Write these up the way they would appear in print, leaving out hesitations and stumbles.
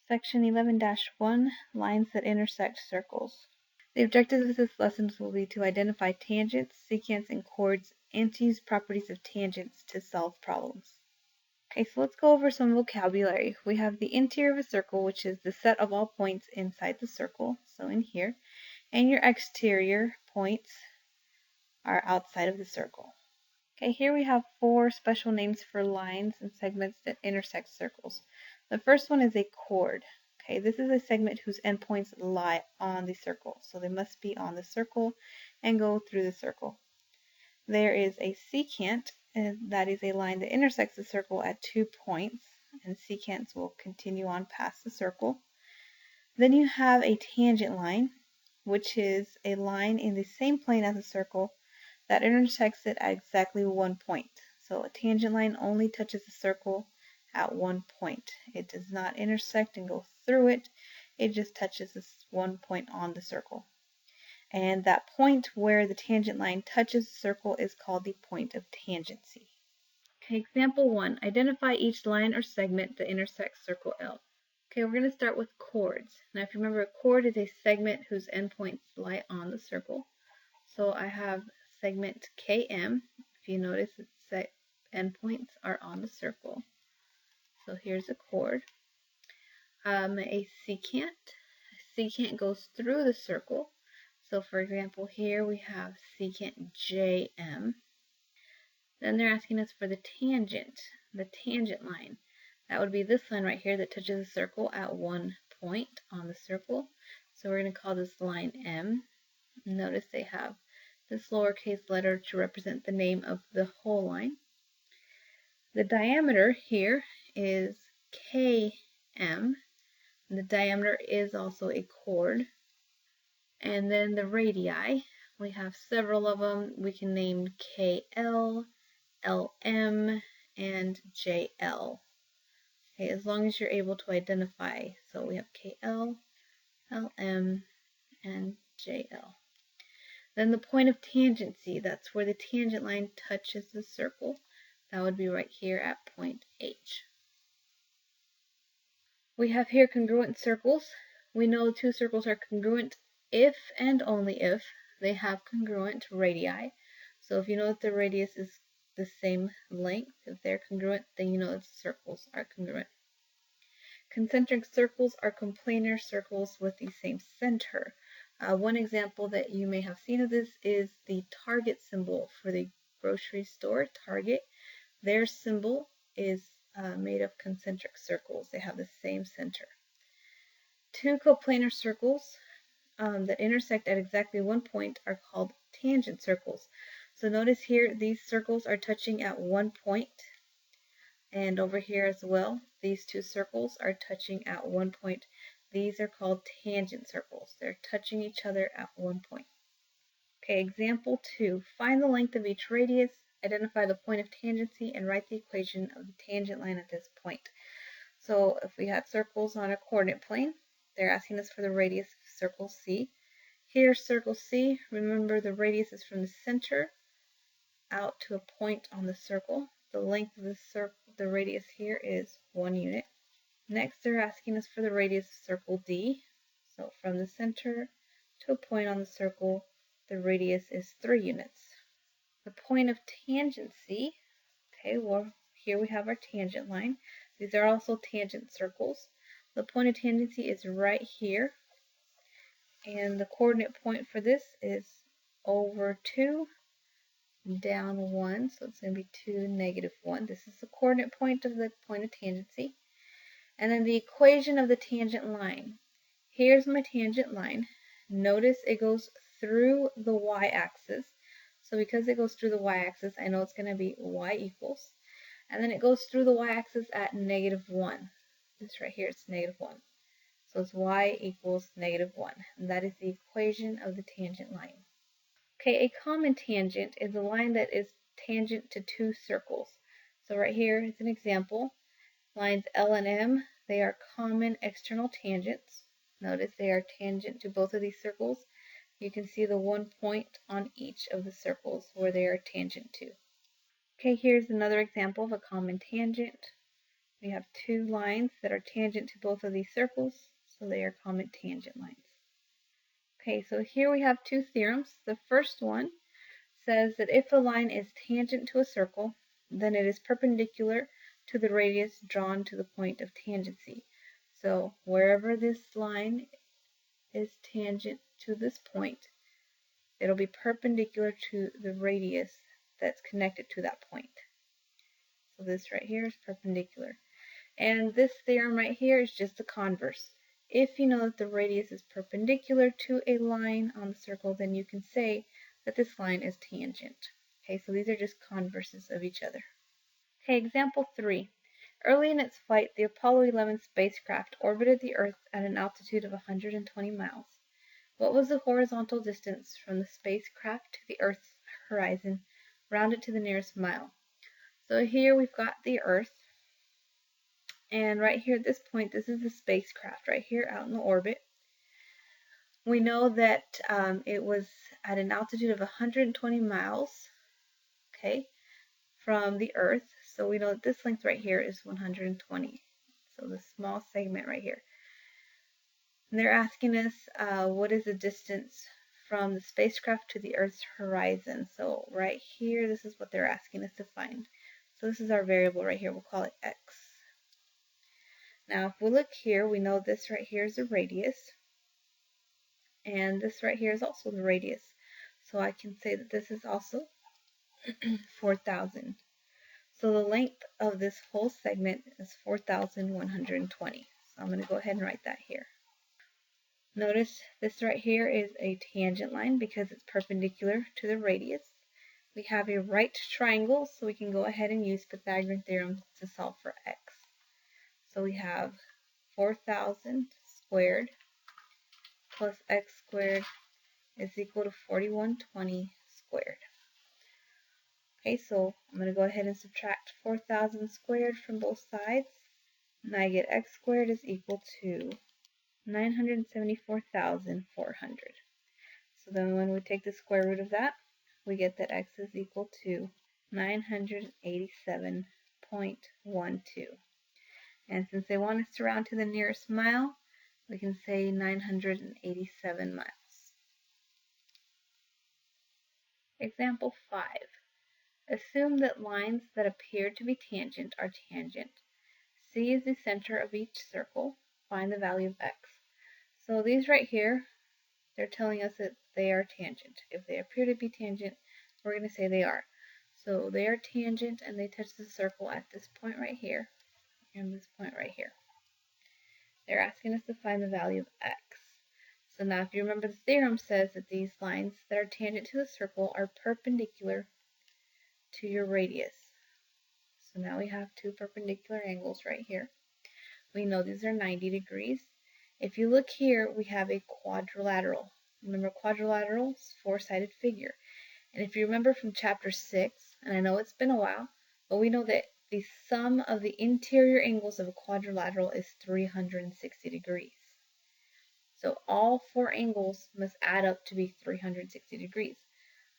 Section 11-1, Lines that intersect circles. The objectives of this lesson will be to identify tangents, secants, and chords, and to use properties of tangents to solve problems. Okay, so let's go over some vocabulary. We have the interior of a circle, which is the set of all points inside the circle, so in here, and your exterior points are outside of the circle. Okay, here we have 4 special names for lines and segments that intersect circles. The first one is a chord. Okay, this is a segment whose endpoints lie on the circle, so they must be on the circle and go through the circle. There is a secant, and that is a line that intersects the circle at 2 points, and secants will continue on past the circle. Then you have a tangent line, which is a line in the same plane as the circle that intersects it at exactly 1 point. So a tangent line only touches the circle at 1 point. It does not intersect and go through it. It just touches this 1 point on the circle. And that point where the tangent line touches the circle is called the point of tangency. Okay, example 1. Identify each line or segment that intersects circle L. Okay, we're going to start with chords. Now if you remember, a chord is a segment whose endpoints lie on the circle. So I have segment KM. If you notice, its endpoints are on the circle. So here's a chord. A secant. A secant goes through the circle. So for example, here we have secant JM. Then they're asking us for the tangent line. That would be this line right here that touches the circle at 1 point on the circle. So we're going to call this line M. Notice they have this lowercase letter to represent the name of the whole line. The diameter here is KM. The diameter is also a chord. And then the radii, we have several of them. We can name KL, LM, and JL. Okay, as long as you're able to identify. So we have KL, LM, and JL. Then the point of tangency, that's where the tangent line touches the circle. That would be right here at point H. We have here congruent circles. We know 2 circles are congruent if and only if they have congruent radii. So if you know that the radius is the same length, if they're congruent, then you know that the circles are congruent. Concentric circles are coplanar circles with the same center. One example that you may have seen of this is the Target symbol for the grocery store, Target. Their symbol is made of concentric circles. They have the same center. 2 coplanar circles that intersect at exactly 1 point are called tangent circles. So notice here, these circles are touching at 1 point. And over here as well, these 2 circles are touching at 1 point. These are called tangent circles. They're touching each other at 1 point. Okay, example 2. Find the length of each radius, identify the point of tangency, and write the equation of the tangent line at this point. So if we had circles on a coordinate plane, they're asking us for the radius of circle C. Here, circle C, remember the radius is from the center out to a point on the circle. The length of the radius here is 1 unit. Next, they're asking us for the radius of circle D. So from the center to a point on the circle, the radius is 3 units. The point of tangency, okay, well, here we have our tangent line. These are also tangent circles. The point of tangency is right here. And the coordinate point for this is over 2, down 1. So it's going to be 2, -1. This is the coordinate point of the point of tangency. And then the equation of the tangent line. Here's my tangent line. Notice it goes through the y-axis. So because it goes through the y-axis, I know it's going to be y equals. And then it goes through the y-axis at -1. This right here is -1. So it's y equals -1. And that is the equation of the tangent line. Okay, a common tangent is a line that is tangent to 2 circles. So right here is an example. Lines L and M, they are common external tangents. Notice they are tangent to both of these circles. You can see the 1 point on each of the circles where they are tangent to. Okay, here's another example of a common tangent. We have two lines that are tangent to both of these circles, so they are common tangent lines. Okay, so here we have two theorems. The first one says that if a line is tangent to a circle, then it is perpendicular to the radius drawn to the point of tangency. So wherever this line is tangent to this point, it'll be perpendicular to the radius that's connected to that point. So this right here is perpendicular. And this theorem right here is just the converse. If you know that the radius is perpendicular to a line on the circle, then you can say that this line is tangent. Okay, so these are just converses of each other. Okay, example 3. Early in its flight, the Apollo 11 spacecraft orbited the Earth at an altitude of 120 miles. What was the horizontal distance from the spacecraft to the Earth's horizon, rounded to the nearest mile? So here we've got the Earth, and right here at this point, this is the spacecraft right here out in the orbit. We know that it was at an altitude of 120 miles, okay, from the Earth. So we know that this length right here is 120. So the small segment right here. And they're asking us what is the distance from the spacecraft to the Earth's horizon. So right here, this is what they're asking us to find. So this is our variable right here. We'll call it x. Now if we look here, we know this right here is the radius. And this right here is also the radius. So I can say that this is also 4,000. So the length of this whole segment is 4,120. So I'm going to go ahead and write that here. Notice this right here is a tangent line because it's perpendicular to the radius. We have a right triangle, so we can go ahead and use Pythagorean theorem to solve for x. So we have 4,000 squared plus x squared is equal to 4,120 squared. Okay, so I'm going to go ahead and subtract 4,000 squared from both sides, and I get x squared is equal to 974,400. So then when we take the square root of that, we get that x is equal to 987.12. And since they want us to round to the nearest mile, we can say 987 miles. Example 5. Assume that lines that appear to be tangent are tangent. C is the center of each circle. Find the value of x. So these right here, they're telling us that they are tangent. If they appear to be tangent, we're going to say they are. So they are tangent and they touch the circle at this point right here and this point right here. They're asking us to find the value of x. So now if you remember, the theorem says that these lines that are tangent to the circle are perpendicular to your radius. So now we have two perpendicular angles right here. We know these are 90 degrees. If you look here, we have a quadrilateral. Remember, quadrilateral is a four-sided figure. And if you remember from chapter 6, and I know it's been a while, but we know that the sum of the interior angles of a quadrilateral is 360 degrees. So all four angles must add up to be 360 degrees.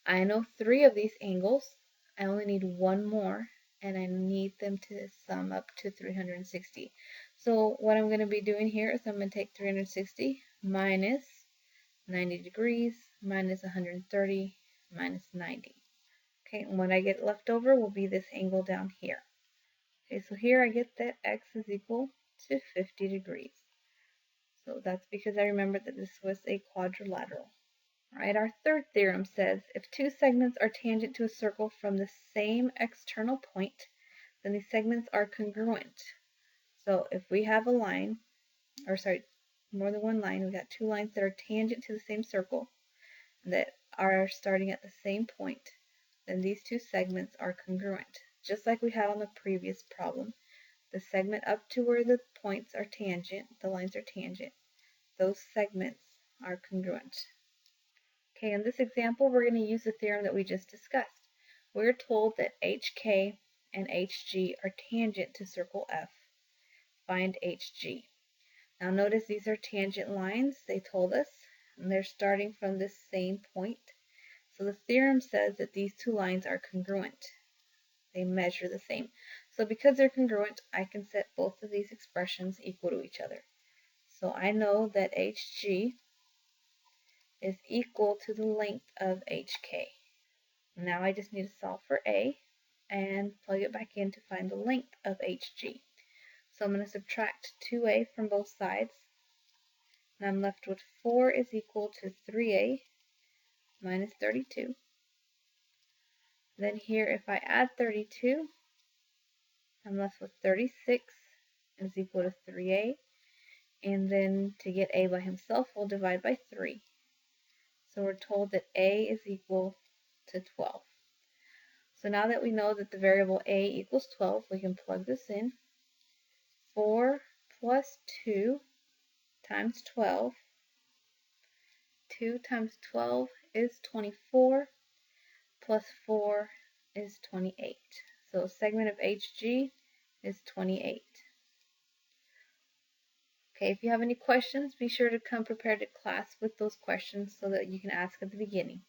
I know 3 of these angles. I only need 1 more, and I need them to sum up to 360. So what I'm going to be doing here is I'm going to take 360 minus 90 degrees minus 130 minus 90. Okay, and what I get left over will be this angle down here. Okay, so here I get that x is equal to 50 degrees. So that's because I remembered that this was a quadrilateral. All right, our third theorem says if two segments are tangent to a circle from the same external point, then the segments are congruent. So if we have a line, or sorry, more than one line, we got 2 lines that are tangent to the same circle that are starting at the same point, then these 2 segments are congruent. Just like we had on the previous problem, the segment up to where the points are tangent, the lines are tangent, those segments are congruent. Okay, in this example, we're going to use the theorem that we just discussed. We're told that HK and HG are tangent to circle F. Find HG. Now notice these are tangent lines, they told us, and they're starting from this same point. So the theorem says that these 2 lines are congruent. They measure the same. So because they're congruent, I can set both of these expressions equal to each other. So I know that hg is equal to the length of hk. Now I just need to solve for a and plug it back in to find the length of hg. So I'm going to subtract 2a from both sides, and I'm left with 4 is equal to 3a minus 32. Then here, if I add 32, I'm left with 36 is equal to 3a. And then to get a by himself, we'll divide by 3. So we're told that a is equal to 12. So now that we know that the variable a equals 12, we can plug this in. 4 plus 2 times 12. 2 times 12 is 24, plus 4 is 28. So a segment of HG is 28. Okay, if you have any questions, be sure to come prepared to class with those questions so that you can ask at the beginning.